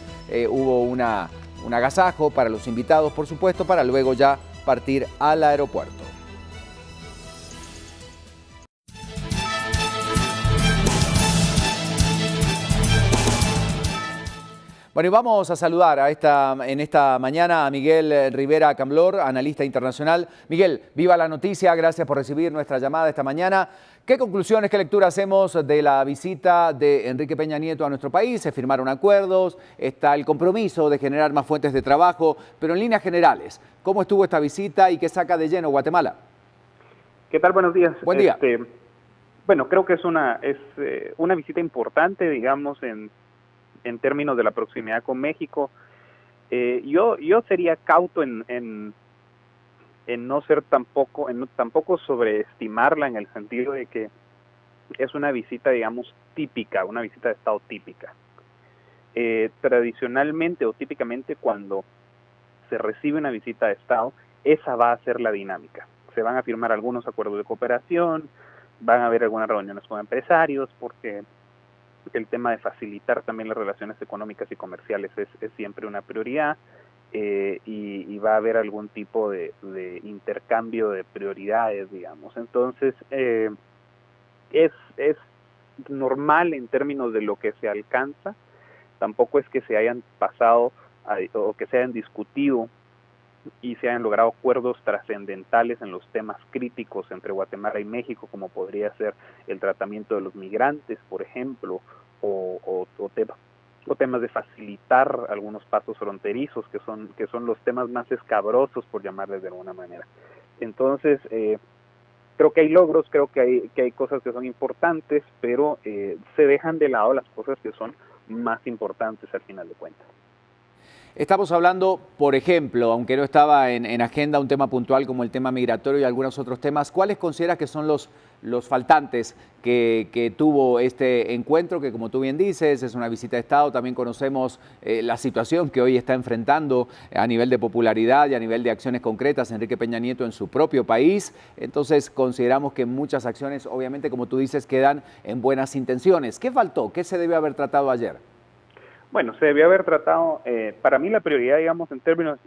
hubo un agasajo para los invitados, por supuesto, para luego ya partir al aeropuerto. Bueno, y vamos a saludar en esta mañana a Miguel Rivera Camblor, analista internacional. Miguel, viva la noticia, gracias por recibir nuestra llamada esta mañana. ¿Qué conclusiones, qué lectura hacemos de la visita de Enrique Peña Nieto a nuestro país? Se firmaron acuerdos, está el compromiso de generar más fuentes de trabajo, pero en líneas generales, ¿cómo estuvo esta visita y qué saca de lleno Guatemala? ¿Qué tal? Buenos días. Buen día. Bueno, creo que es una visita importante, digamos, en términos de la proximidad con México. Yo sería cauto en no ser tampoco sobreestimarla, en el sentido de que es una visita, digamos, típica, una visita de Estado típica. Tradicionalmente o típicamente, cuando se recibe una visita de Estado, esa va a ser la dinámica. Se van a firmar algunos acuerdos de cooperación, van a haber algunas reuniones con empresarios, porque el tema de facilitar también las relaciones económicas y comerciales es siempre una prioridad, y va a haber algún tipo de intercambio de prioridades, digamos. Entonces, es normal en términos de lo que se alcanza. Tampoco es que se hayan pasado o que se hayan discutido y se hayan logrado acuerdos trascendentales en los temas críticos entre Guatemala y México, como podría ser el tratamiento de los migrantes, por ejemplo, o temas de facilitar algunos pasos fronterizos, que son los temas más escabrosos, por llamarles de alguna manera. Entonces, creo que hay logros, creo que hay cosas que son importantes, pero se dejan de lado las cosas que son más importantes al final de cuentas. Estamos hablando, por ejemplo, aunque no estaba en agenda un tema puntual como el tema migratorio y algunos otros temas, ¿cuáles consideras que son los faltantes que tuvo este encuentro? Que, como tú bien dices, es una visita de Estado. También conocemos la situación que hoy está enfrentando a nivel de popularidad y a nivel de acciones concretas Enrique Peña Nieto en su propio país. Entonces, consideramos que muchas acciones, obviamente, como tú dices, quedan en buenas intenciones. ¿Qué faltó? ¿Qué se debió haber tratado ayer? Bueno, se debió haber tratado, para mí la prioridad, digamos, en términos,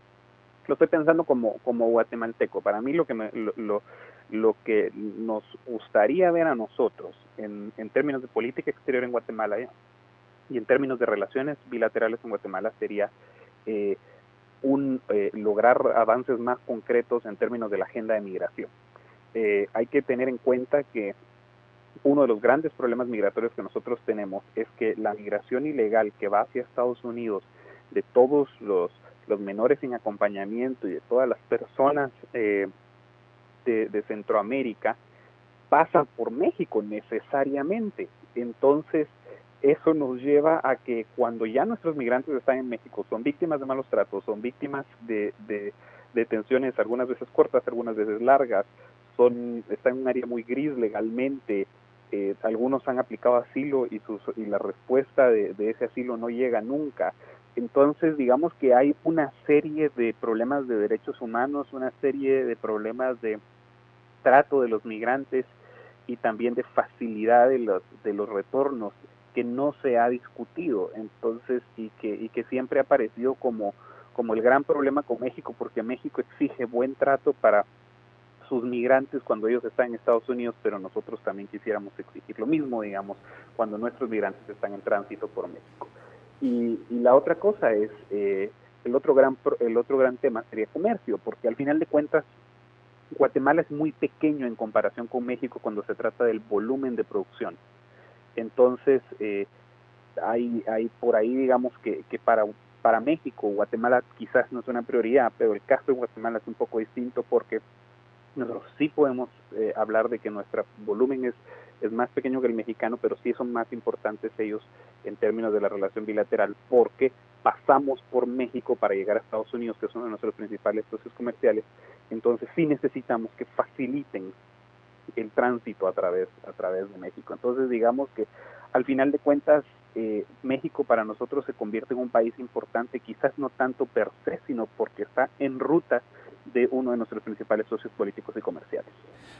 lo estoy pensando como guatemalteco, para mí lo que nos gustaría ver a nosotros en términos de política exterior en Guatemala y en términos de relaciones bilaterales en Guatemala sería lograr avances más concretos en términos de la agenda de migración. Hay que tener en cuenta que uno de los grandes problemas migratorios que nosotros tenemos es que la migración ilegal que va hacia Estados Unidos de todos los menores sin acompañamiento y de todas las personas de Centroamérica pasa por México necesariamente. Entonces, eso nos lleva a que cuando ya nuestros migrantes están en México, son víctimas de malos tratos, son víctimas de detenciones algunas veces cortas, algunas veces largas, están en un área muy gris legalmente, algunos han aplicado asilo y la respuesta de ese asilo no llega nunca. Entonces, digamos que hay una serie de problemas de derechos humanos, una serie de problemas de trato de los migrantes y también de facilidad de los retornos que no se ha discutido, entonces, y que siempre ha aparecido como el gran problema con México, porque México exige buen trato para sus migrantes cuando ellos están en Estados Unidos, pero nosotros también quisiéramos exigir lo mismo, digamos, cuando nuestros migrantes están en tránsito por México. Y la otra cosa es, el otro gran tema sería comercio, porque al final de cuentas, Guatemala es muy pequeño en comparación con México cuando se trata del volumen de producción. Entonces, hay por ahí, digamos, que para México, Guatemala quizás no es una prioridad, pero el caso de Guatemala es un poco distinto porque nosotros sí podemos hablar de que nuestro volumen es más pequeño que el mexicano, pero sí son más importantes ellos en términos de la relación bilateral, porque pasamos por México para llegar a Estados Unidos, que es uno de nuestros principales socios comerciales. Entonces sí necesitamos que faciliten el tránsito a través de México. Entonces, digamos que al final de cuentas, México para nosotros se convierte en un país importante, quizás no tanto per se, sino porque está en ruta de uno de nuestros principales socios políticos y comerciales.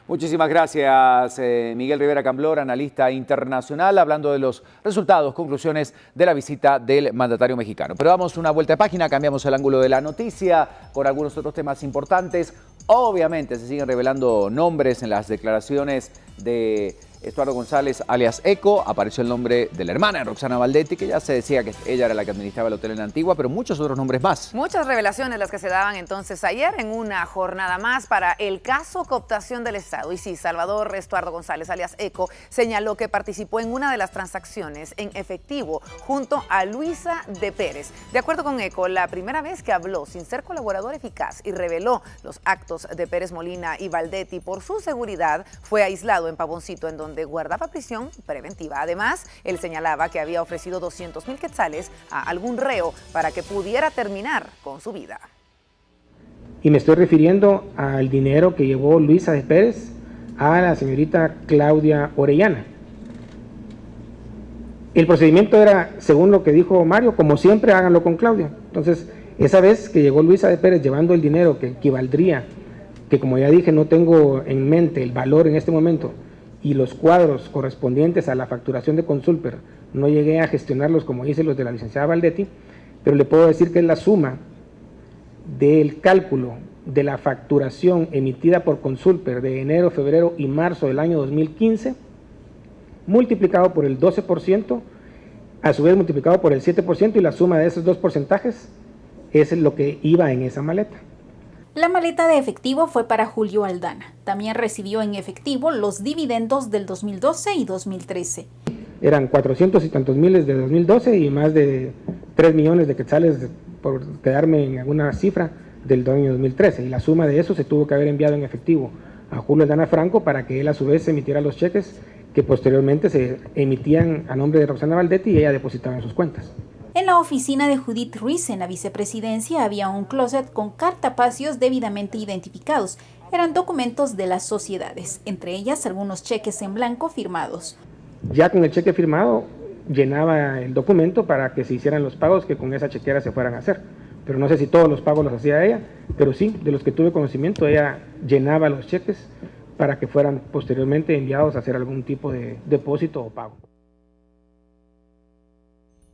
Muchísimas gracias, Miguel Rivera Camblor, analista internacional, hablando de los resultados, conclusiones de la visita del mandatario mexicano. Pero damos una vuelta de página, cambiamos el ángulo de la noticia con algunos otros temas importantes. Obviamente se siguen revelando nombres en las declaraciones de Estuardo González, alias Eco. Apareció el nombre de la hermana de Roxana Valdetti, que ya se decía que ella era la que administraba el hotel en Antigua, pero muchos otros nombres más. Muchas revelaciones las que se daban entonces ayer en una jornada más para el caso cooptación del Estado. Y sí, Salvador Estuardo González, alias Eco, señaló que participó en una de las transacciones en efectivo junto a Luisa de Pérez. De acuerdo con Eco, la primera vez que habló sin ser colaborador eficaz y reveló los actos de Pérez Molina y Valdetti por su seguridad, fue aislado en Pavoncito, en donde guardaba prisión preventiva. Además, él señalaba que había ofrecido 200,000 quetzales a algún reo para que pudiera terminar con su vida. Y me estoy refiriendo al dinero que llevó Luisa de Pérez a la señorita Claudia Orellana. El procedimiento era, según lo que dijo Mario, como siempre, háganlo con Claudia. Entonces, esa vez que llegó Luisa de Pérez llevando el dinero que equivaldría, que como ya dije, no tengo en mente el valor en este momento, y los cuadros correspondientes a la facturación de Consulper, no llegué a gestionarlos como hice los de la licenciada Valdetti, pero le puedo decir que es la suma del cálculo de la facturación emitida por Consulper de enero, febrero y marzo del año 2015, multiplicado por el 12%, a su vez multiplicado por el 7%, y la suma de esos dos porcentajes es lo que iba en esa maleta. La maleta de efectivo fue para Julio Aldana. También recibió en efectivo los dividendos del 2012 y 2013. Eran 400 y tantos miles de 2012 y más de 3 millones de quetzales, por quedarme en alguna cifra, del año 2013. Y la suma de eso se tuvo que haber enviado en efectivo a Julio Aldana Franco para que él a su vez emitiera los cheques que posteriormente se emitían a nombre de Roxana Valdetti y ella depositaba en sus cuentas. En la oficina de Judith Ruiz, en la vicepresidencia, había un closet con cartapacios debidamente identificados. Eran documentos de las sociedades, entre ellas algunos cheques en blanco firmados. Ya con el cheque firmado, llenaba el documento para que se hicieran los pagos que con esa chequera se fueran a hacer. Pero no sé si todos los pagos los hacía ella, pero sí, de los que tuve conocimiento, ella llenaba los cheques para que fueran posteriormente enviados a hacer algún tipo de depósito o pago.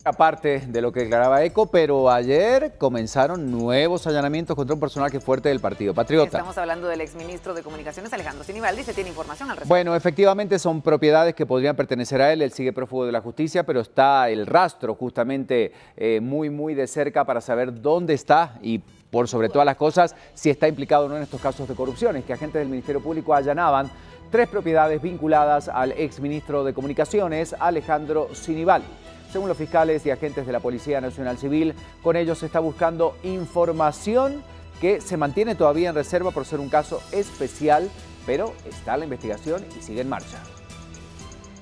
Aparte de lo que declaraba ECO, pero ayer comenzaron nuevos allanamientos contra un personaje fuerte del Partido Patriota. Estamos hablando del exministro de Comunicaciones, Alejandro Sinibaldi. Se tiene información al respecto. Bueno, efectivamente son propiedades que podrían pertenecer a él. Él sigue prófugo de la justicia, pero está el rastro justamente muy de cerca para saber dónde está y por sobre todas las cosas si está implicado o no en estos casos de corrupción. Que agentes del Ministerio Público allanaban 3 propiedades vinculadas al exministro de Comunicaciones, Alejandro Sinibaldi. Según los fiscales y agentes de la Policía Nacional Civil, con ellos se está buscando información que se mantiene todavía en reserva por ser un caso especial, pero está la investigación y sigue en marcha.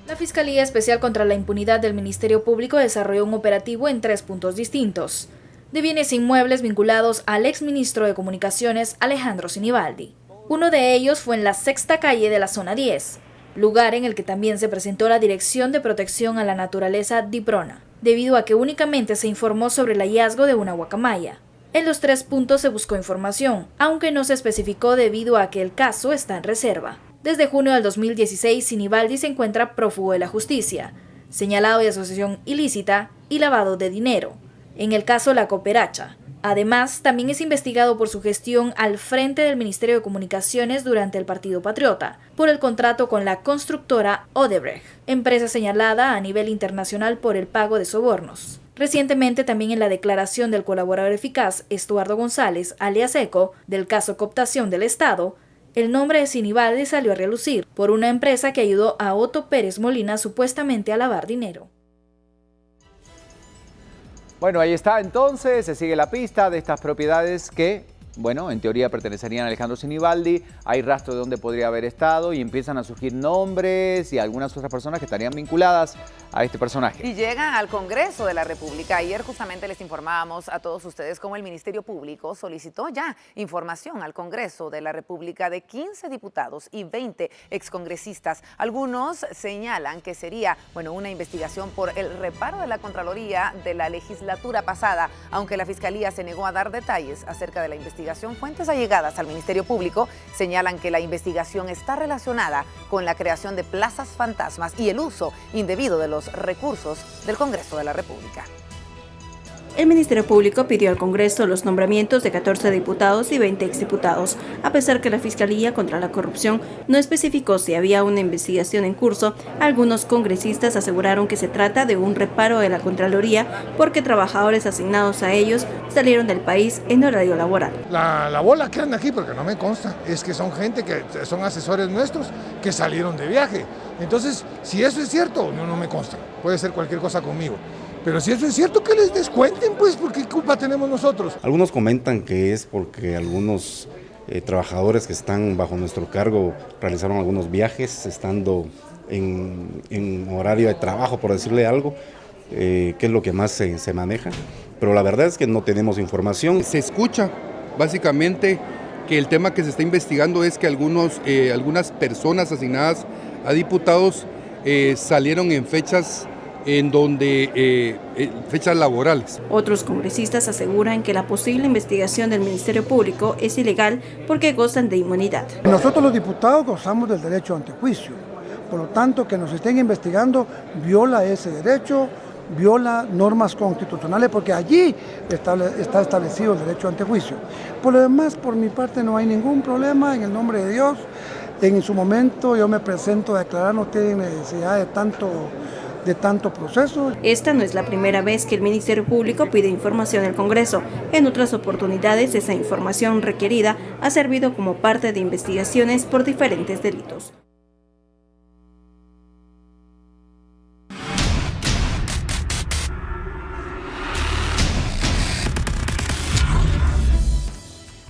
La Fiscalía Especial contra la Impunidad del Ministerio Público desarrolló un operativo en 3 puntos distintos, de bienes inmuebles vinculados al exministro de Comunicaciones, Alejandro Sinibaldi. Uno de ellos fue en la 6ª calle de la Zona 10, lugar en el que también se presentó la Dirección de Protección a la Naturaleza DIPRONA, debido a que únicamente se informó sobre el hallazgo de una guacamaya. En los 3 puntos se buscó información, aunque no se especificó debido a que el caso está en reserva. Desde junio del 2016, Sinibaldi se encuentra prófugo de la justicia, señalado de asociación ilícita y lavado de dinero, en el caso La Cooperacha. Además, también es investigado por su gestión al frente del Ministerio de Comunicaciones durante el Partido Patriota, por el contrato con la constructora Odebrecht, empresa señalada a nivel internacional por el pago de sobornos. Recientemente, también en la declaración del colaborador eficaz Estuardo González, alias ECO, del caso Cooptación del Estado, el nombre de Sinibaldi salió a relucir por una empresa que ayudó a Otto Pérez Molina supuestamente a lavar dinero. Bueno, ahí está entonces, se sigue la pista de estas propiedades que, bueno, en teoría pertenecerían a Alejandro Sinibaldi. Hay rastro de dónde podría haber estado y empiezan a surgir nombres y algunas otras personas que estarían vinculadas a este personaje. Y llegan al Congreso de la República. Ayer justamente les informábamos a todos ustedes cómo el Ministerio Público solicitó ya información al Congreso de la República de 15 diputados y 20 excongresistas. Algunos señalan que sería, bueno, una investigación por el reparo de la Contraloría de la legislatura pasada, aunque la Fiscalía se negó a dar detalles acerca de la investigación. Fuentes allegadas al Ministerio Público señalan que la investigación está relacionada con la creación de plazas fantasmas y el uso indebido de los recursos del Congreso de la República. El Ministerio Público pidió al Congreso los nombramientos de 14 diputados y 20 exdiputados, a pesar que la Fiscalía contra la Corrupción no especificó si había una investigación en curso. Algunos congresistas aseguraron que se trata de un reparo de la Contraloría porque trabajadores asignados a ellos salieron del país en horario laboral. La bola que anda aquí, porque no me consta, es que son gente que son asesores nuestros que salieron de viaje. Entonces, si eso es cierto, no me consta. Puede ser cualquier cosa conmigo. Pero si eso es cierto, que les descuenten, pues, porque ¿qué culpa tenemos nosotros? Algunos comentan que es porque algunos trabajadores que están bajo nuestro cargo realizaron algunos viajes, estando en horario de trabajo, por decirle algo, que es lo que más se maneja. Pero la verdad es que no tenemos información. Se escucha, básicamente, que el tema que se está investigando es que algunas personas asignadas a diputados salieron en fechas fechas laborales. Otros congresistas aseguran que la posible investigación del Ministerio Público es ilegal porque gozan de inmunidad. Nosotros los diputados gozamos del derecho ante juicio, por lo tanto que nos estén investigando viola ese derecho, viola normas constitucionales porque allí está establecido el derecho ante juicio. Por lo demás, por mi parte no hay ningún problema, en el nombre de Dios. En su momento yo me presento a declarar, no tienen necesidad de tanto proceso. Esta no es la primera vez que el Ministerio Público pide información al Congreso. En otras oportunidades, esa información requerida ha servido como parte de investigaciones por diferentes delitos.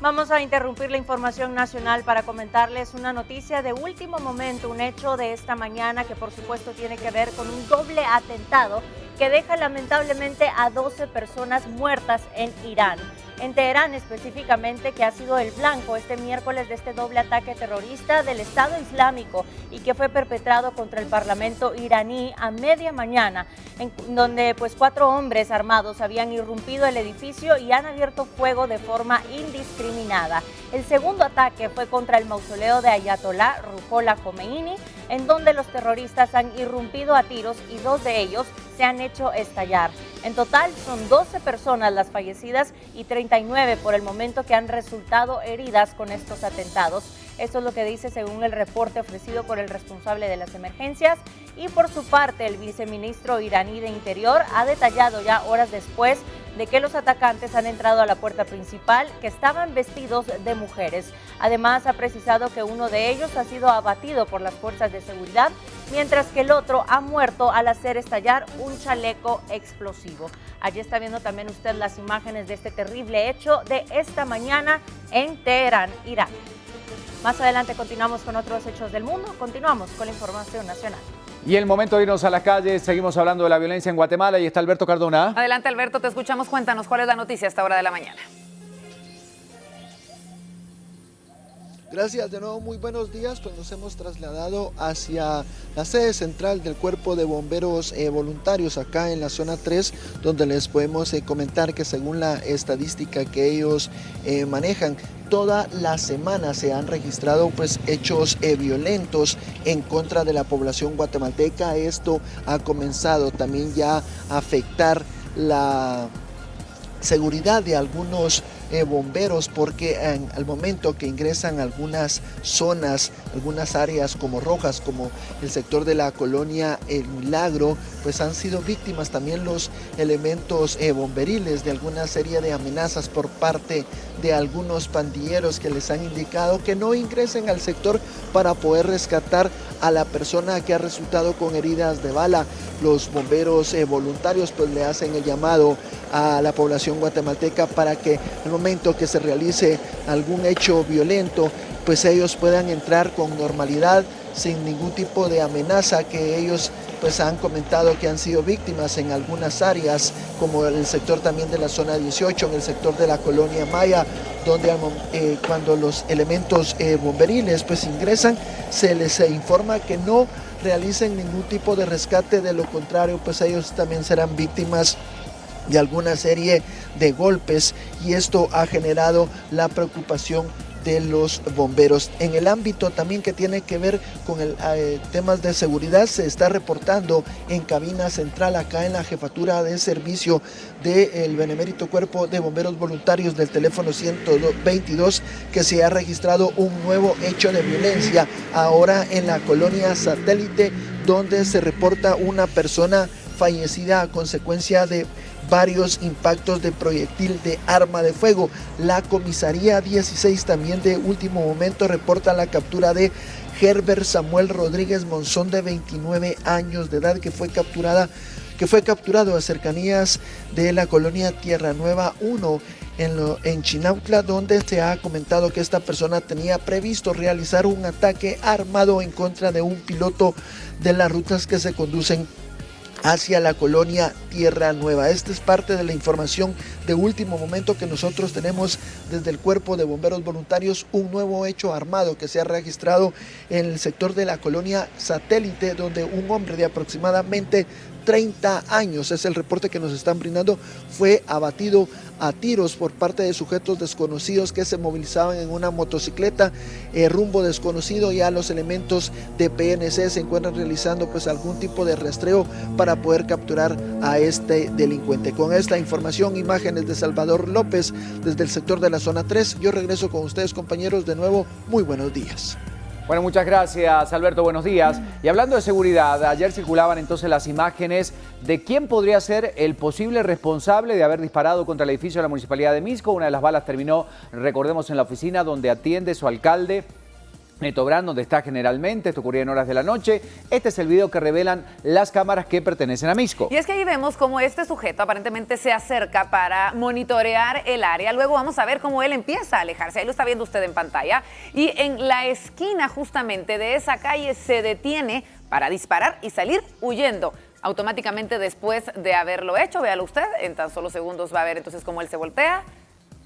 Vamos a interrumpir la información nacional para comentarles una noticia de último momento, un hecho de esta mañana que por supuesto tiene que ver con un doble atentado que deja lamentablemente a 12 personas muertas en Irán. En Teherán específicamente, que ha sido el blanco este miércoles de este doble ataque terrorista del Estado Islámico y que fue perpetrado contra el Parlamento iraní a media mañana, en donde 4 hombres armados habían irrumpido el edificio y han abierto fuego de forma indiscriminada. El segundo ataque fue contra el mausoleo de Ayatollah Ruhollah Khomeini, en donde los terroristas han irrumpido a tiros y 2 de ellos se han hecho estallar. En total son 12 personas las fallecidas y 39 por el momento que han resultado heridas con estos atentados. Esto es lo que dice según el reporte ofrecido por el responsable de las emergencias. Y por su parte, el viceministro iraní de Interior ha detallado ya horas después de que los atacantes han entrado a la puerta principal, que estaban vestidos de mujeres. Además, ha precisado que uno de ellos ha sido abatido por las fuerzas de seguridad, mientras que el otro ha muerto al hacer estallar un chaleco explosivo. Allí está viendo también usted las imágenes de este terrible hecho de esta mañana en Teherán, Irán. Más adelante continuamos con otros hechos del mundo, continuamos con la información nacional. Y el momento de irnos a las calles, seguimos hablando de la violencia en Guatemala y está Alberto Cardona. Adelante, Alberto, te escuchamos. Cuéntanos cuál es la noticia a esta hora de la mañana. Gracias, de nuevo muy buenos días. Pues nos hemos trasladado hacia la sede central del Cuerpo de Bomberos Voluntarios acá en la zona 3, donde les podemos comentar que según la estadística que ellos manejan, toda la semana se han registrado pues hechos violentos en contra de la población guatemalteca. Esto ha comenzado también ya a afectar la seguridad de algunos bomberos, porque al momento que ingresan a algunas zonas, algunas áreas como rojas, como el sector de la colonia El Milagro, pues han sido víctimas también los elementos bomberiles de alguna serie de amenazas por parte de algunos pandilleros que les han indicado que no ingresen al sector para poder rescatar a la persona que ha resultado con heridas de bala. Los bomberos voluntarios pues le hacen el llamado a la población guatemalteca para que al momento que se realice algún hecho violento, pues ellos puedan entrar con normalidad, sin ningún tipo de amenaza, que ellos pues han comentado que han sido víctimas en algunas áreas, como el sector también de la zona 18, en el sector de la colonia Maya, donde cuando los elementos bomberiles pues ingresan, se les informa que no realicen ningún tipo de rescate, de lo contrario pues ellos también serán víctimas de alguna serie de golpes, y esto ha generado la preocupación de los bomberos. En el ámbito también que tiene que ver con temas de seguridad, se está reportando en cabina central acá en la jefatura de servicio del Benemérito Cuerpo de Bomberos Voluntarios del teléfono 122 que se ha registrado un nuevo hecho de violencia ahora en la colonia Satélite, donde se reporta una persona fallecida a consecuencia de varios impactos de proyectil de arma de fuego. La comisaría 16 también de último momento reporta la captura de Herbert Samuel Rodríguez Monzón, de 29 años de edad, que fue capturado a cercanías de la colonia Tierra Nueva 1 en Chinautla, donde se ha comentado que esta persona tenía previsto realizar un ataque armado en contra de un piloto de las rutas que se conducen hacia la colonia Tierra Nueva. Esta es parte de la información de último momento que nosotros tenemos desde el Cuerpo de Bomberos Voluntarios. Un nuevo hecho armado que se ha registrado en el sector de la colonia Satélite, donde un hombre de aproximadamente 30 años, es el reporte que nos están brindando, fue abatido a tiros por parte de sujetos desconocidos que se movilizaban en una motocicleta rumbo desconocido. Ya los elementos de PNC se encuentran realizando pues algún tipo de rastreo para poder capturar a este delincuente. Con esta información, imágenes de Salvador López desde el sector de la zona 3. Yo regreso con ustedes, compañeros, de nuevo. Muy buenos días. Bueno, muchas gracias, Alberto. Buenos días. Y hablando de seguridad, ayer circulaban entonces las imágenes de quién podría ser el posible responsable de haber disparado contra el edificio de la Municipalidad de Misco. Una de las balas terminó, recordemos, en la oficina donde atiende su alcalde, Neto Brand, donde está generalmente. Esto ocurría en horas de la noche. Este es el video que revelan las cámaras que pertenecen a Misco. Y es que ahí vemos cómo este sujeto aparentemente se acerca para monitorear el área. Luego vamos a ver cómo él empieza a alejarse. Ahí lo está viendo usted en pantalla. Y en la esquina justamente de esa calle se detiene para disparar y salir huyendo. Automáticamente después de haberlo hecho, véalo usted, en tan solo segundos va a ver entonces cómo él se voltea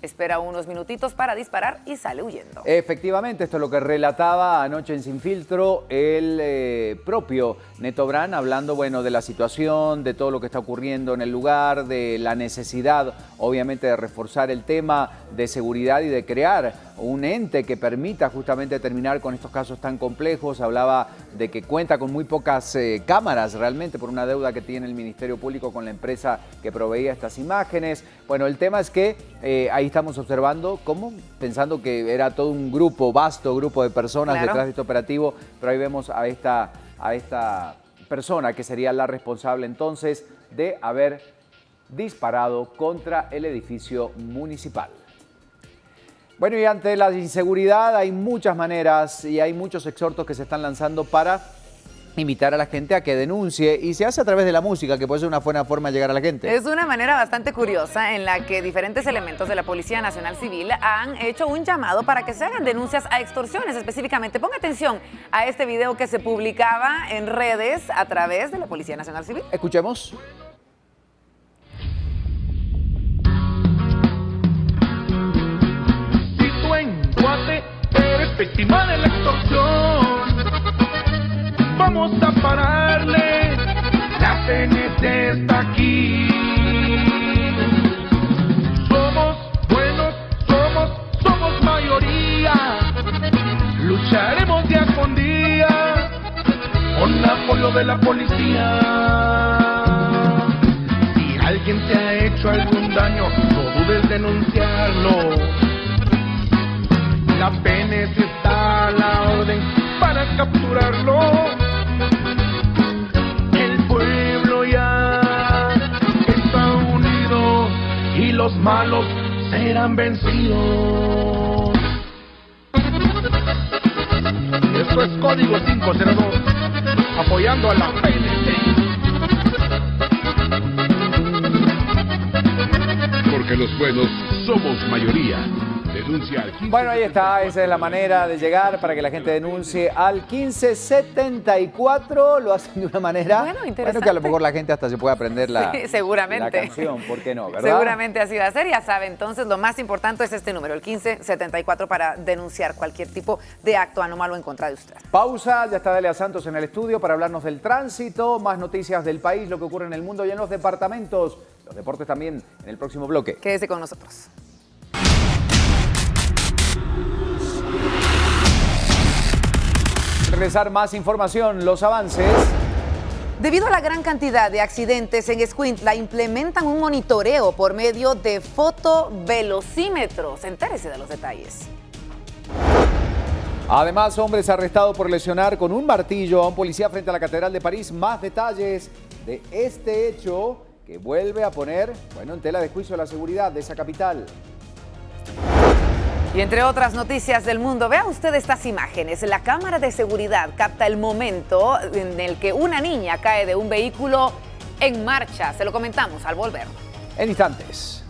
espera unos minutitos para disparar y sale huyendo. Efectivamente, esto es lo que relataba anoche en Sin Filtro el propio Neto Brand, hablando, bueno, de la situación, de todo lo que está ocurriendo en el lugar, de la necesidad, obviamente, de reforzar el tema de seguridad y de crear un ente que permita justamente terminar con estos casos tan complejos. Hablaba de que cuenta con muy pocas cámaras realmente por una deuda que tiene el Ministerio Público con la empresa que proveía estas imágenes. Bueno, el tema es que ahí estamos observando cómo, pensando que era todo un grupo, vasto grupo de personas detrás de este operativo, pero ahí vemos a esta persona que sería la responsable entonces de haber disparado contra el edificio municipal. Bueno, y ante la inseguridad hay muchas maneras y hay muchos exhortos que se están lanzando para invitar a la gente a que denuncie, y se hace a través de la música, que puede ser una buena forma de llegar a la gente. Es una manera bastante curiosa en la que diferentes elementos de la Policía Nacional Civil han hecho un llamado para que se hagan denuncias a extorsiones específicamente. Ponga atención a este video que se publicaba en redes a través de la Policía Nacional Civil. Escuchemos. Guate, eres víctima de la extorsión. Vamos a pararle, la CNC está aquí. Somos buenos, somos mayoría. Lucharemos día con día con apoyo de la policía. Si alguien te ha hecho algún daño, no dudes denunciarlo. La PNC está a la orden para capturarlo. El pueblo ya está unido y los malos serán vencidos. Esto es Código 502, apoyando a la PNC. Porque los buenos somos mayoría. Denuncia al 1574. Bueno, ahí está, esa es la manera de llegar para que la gente denuncie al 1574. Lo hacen de una manera bueno, que a lo mejor la gente hasta se puede aprender la canción, ¿por qué no? ¿Verdad? Seguramente así va a ser, ya sabe. Entonces, lo más importante es este número, el 1574, para denunciar cualquier tipo de acto anómalo en contra de usted. Pausa, ya está Dalia Santos en el estudio para hablarnos del tránsito, más noticias del país, lo que ocurre en el mundo y en los departamentos. Los deportes también en el próximo bloque. Quédese con nosotros. Regresar más información, los avances. Debido a la gran cantidad de accidentes en Escuintla, implementan un monitoreo por medio de fotovelocímetros. Entérese de los detalles. Además, hombres arrestados por lesionar con un martillo a un policía frente a la Catedral de París. Más detalles de este hecho que vuelve a poner, en tela de juicio la seguridad de esa capital. Y entre otras noticias del mundo, vea usted estas imágenes. La cámara de seguridad capta el momento en el que una niña cae de un vehículo en marcha. Se lo comentamos al volver. En instantes.